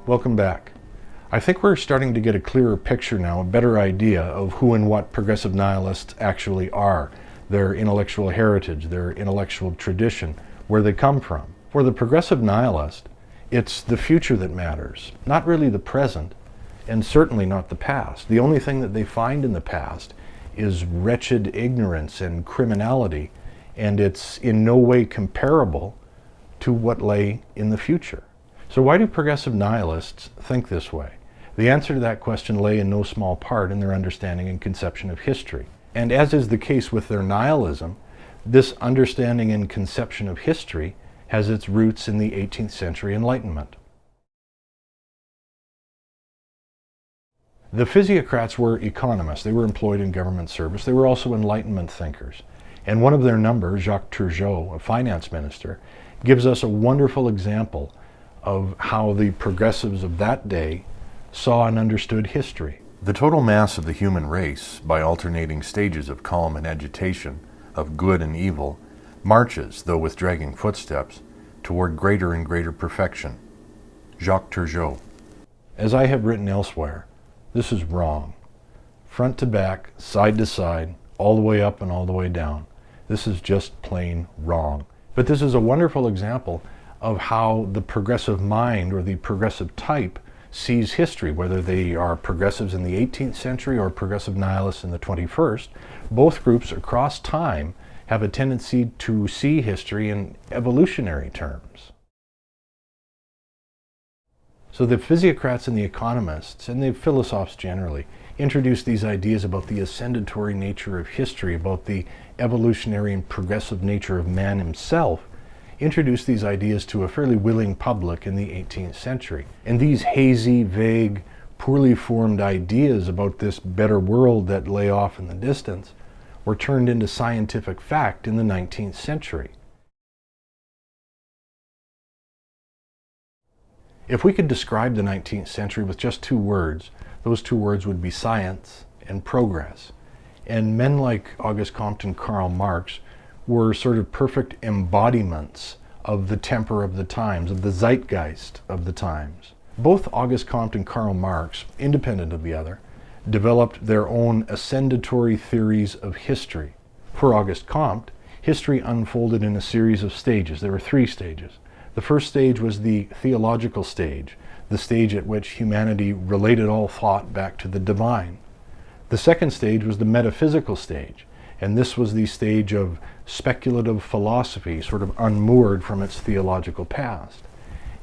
Welcome back. I think we're starting to get a clearer picture now, a better idea of who and what progressive nihilists actually are, their intellectual heritage, their intellectual tradition, where they come from. For the progressive nihilist, it's the future that matters, not really the present, and certainly not the past. The only thing that they find in the past is wretched ignorance and criminality, and it's in no way comparable to what lay in the future. So why do progressive nihilists think this way? The answer to that question lay in no small part in their understanding and conception of history. And as is the case with their nihilism, this understanding and conception of history has its roots in the 18th century Enlightenment. The physiocrats were economists. They were employed in government service. They were also Enlightenment thinkers. And one of their number, Jacques Turgot, a finance minister, gives us a wonderful example of how the progressives of that day saw and understood history. The total mass of the human race, by alternating stages of calm and agitation, of good and evil, marches, though with dragging footsteps, toward greater and greater perfection. Jacques Turgot. As I have written elsewhere, this is wrong. Front to back, side to side, all the way up and all the way down. This is just plain wrong. But this is a wonderful example of how the progressive mind or the progressive type sees history, whether they are progressives in the 18th century or progressive nihilists in the 21st. Both groups across time have a tendency to see history in evolutionary terms. So the physiocrats and the economists, and the philosophers generally, introduced these ideas about the ascendatory nature of history, about the evolutionary and progressive nature of man himself, introduced these ideas to a fairly willing public in the 18th century. And these hazy, vague, poorly formed ideas about this better world that lay off in the distance were turned into scientific fact in the 19th century. If we could describe the 19th century with just two words, those two words would be science and progress. And men like Auguste Comte and Karl Marx were sort of perfect embodiments of the temper of the times, of the zeitgeist of the times. Both Auguste Comte and Karl Marx, independent of the other, developed their own ascendatory theories of history. For Auguste Comte, history unfolded in a series of stages. There were three stages. The first stage was the theological stage, the stage at which humanity related all thought back to the divine. The second stage was the metaphysical stage, and this was the stage of speculative philosophy, sort of unmoored from its theological past.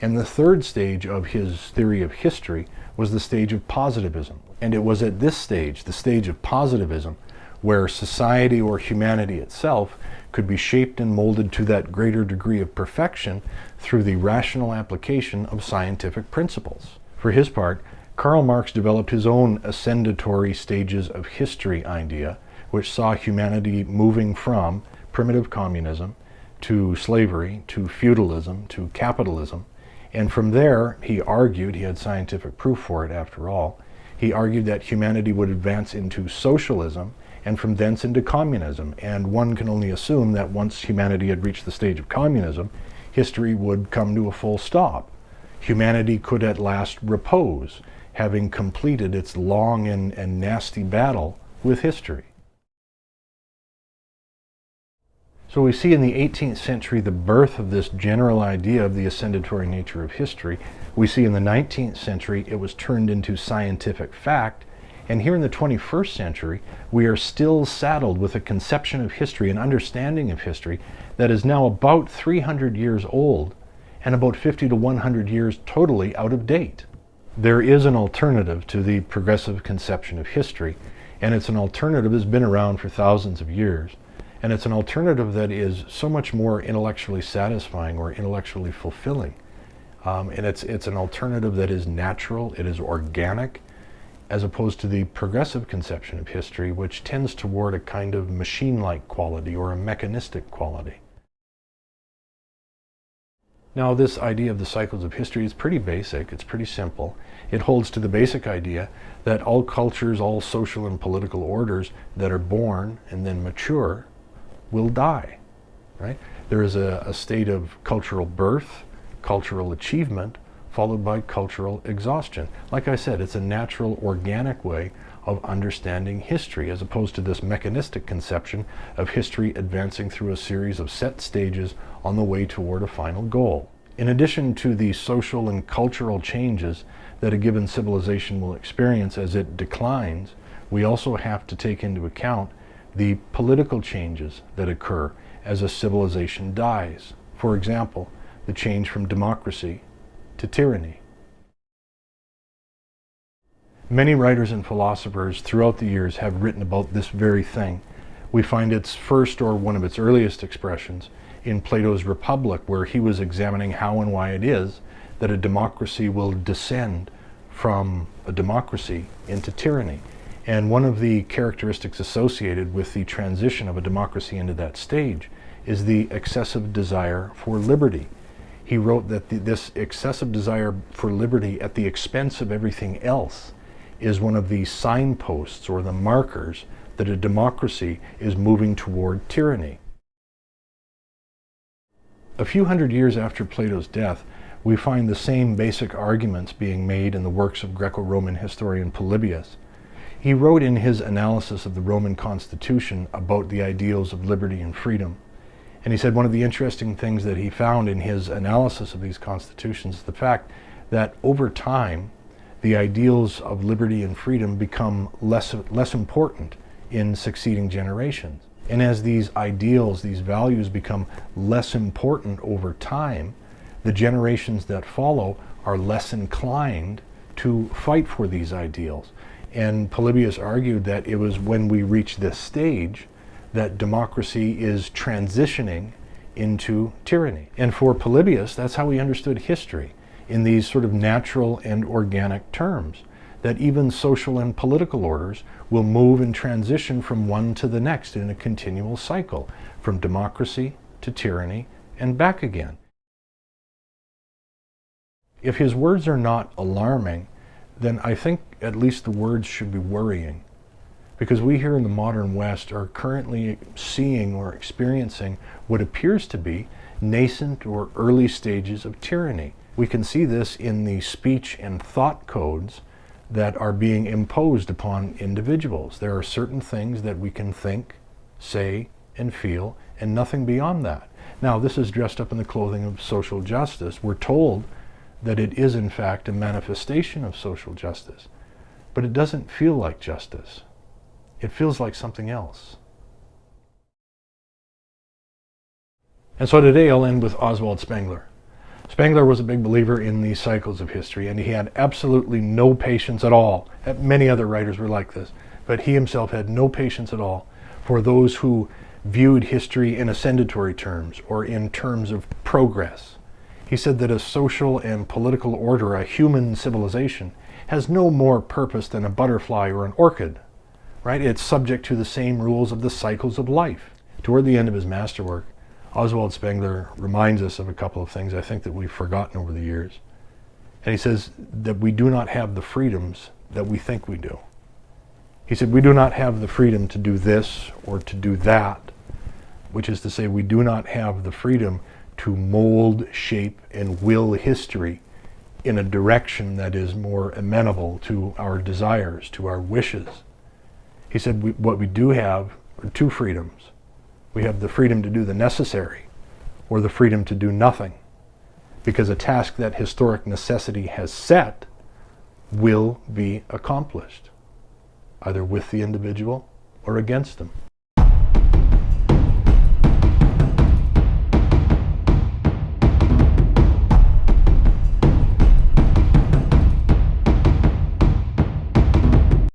And the third stage of his theory of history was the stage of positivism. And it was at this stage, the stage of positivism, where society or humanity itself could be shaped and molded to that greater degree of perfection through the rational application of scientific principles. For his part, Karl Marx developed his own ascendatory stages of history idea, which saw humanity moving from primitive communism to slavery, to feudalism, to capitalism. And from there, he argued, he had scientific proof for it after all, he argued that humanity would advance into socialism and from thence into communism. And one can only assume that once humanity had reached the stage of communism, history would come to a full stop. Humanity could at last repose, having completed its long and nasty battle with history. So we see in the 18th century the birth of this general idea of the ascendatory nature of history. We see in the 19th century it was turned into scientific fact. And here in the 21st century, we are still saddled with a conception of history, an understanding of history that is now about 300 years old and about 50 to 100 years totally out of date. There is an alternative to the progressive conception of history, and it's an alternative that's been around for thousands of years. And it's an alternative that is so much more intellectually satisfying or intellectually fulfilling. And it's an alternative that is natural, it is organic, as opposed to the progressive conception of history, which tends toward a kind of machine-like quality or a mechanistic quality. Now, this idea of the cycles of history is pretty basic, it's pretty simple. It holds to the basic idea that all cultures, all social and political orders that are born and then mature will die, right? There is a state of cultural birth, cultural achievement, followed by cultural exhaustion. Like I said, it's a natural, organic way of understanding history, as opposed to this mechanistic conception of history advancing through a series of set stages on the way toward a final goal. In addition to the social and cultural changes that a given civilization will experience as it declines, we also have to take into account the political changes that occur as a civilization dies. For example, the change from democracy to tyranny. Many writers and philosophers throughout the years have written about this very thing. We find its first, or one of its earliest expressions, in Plato's Republic, where he was examining how and why it is that a democracy will descend from a democracy into tyranny. And one of the characteristics associated with the transition of a democracy into that stage is the excessive desire for liberty. He wrote that this excessive desire for liberty at the expense of everything else is one of the signposts or the markers that a democracy is moving toward tyranny. A few hundred years after Plato's death, we find the same basic arguments being made in the works of Greco-Roman historian Polybius. He wrote in his analysis of the Roman constitution about the ideals of liberty and freedom. And he said one of the interesting things that he found in his analysis of these constitutions is the fact that over time, the ideals of liberty and freedom become less important in succeeding generations. And as these ideals, these values become less important over time, the generations that follow are less inclined to fight for these ideals. And Polybius argued that it was when we reach this stage that democracy is transitioning into tyranny. And for Polybius, that's how he understood history, in these sort of natural and organic terms, that even social and political orders will move and transition from one to the next in a continual cycle, from democracy to tyranny and back again. If his words are not alarming, then I think at least the words should be worrying. Because we here in the modern West are currently seeing or experiencing what appears to be nascent or early stages of tyranny. We can see this in the speech and thought codes that are being imposed upon individuals. There are certain things that we can think, say, and feel, and nothing beyond that. Now, this is dressed up in the clothing of social justice. We're told that it is in fact a manifestation of social justice, but it doesn't feel like justice. It feels like something else. And so today I'll end with Oswald Spengler. Spengler was a big believer in the cycles of history, and he had absolutely no patience at all. Many other writers were like this, but he himself had no patience at all for those who viewed history in ascendatory terms or in terms of progress. He said that a social and political order, a human civilization, has no more purpose than a butterfly or an orchid, right? It's subject to the same rules of the cycles of life. Toward the end of his masterwork, Oswald Spengler reminds us of a couple of things I think that we've forgotten over the years. And he says that we do not have the freedoms that we think we do. He said we do not have the freedom to do this or to do that, which is to say we do not have the freedom to mold, shape, and will history in a direction that is more amenable to our desires, to our wishes. He said what we do have are two freedoms. We have the freedom to do the necessary, or the freedom to do nothing, because a task that historic necessity has set will be accomplished, either with the individual or against them.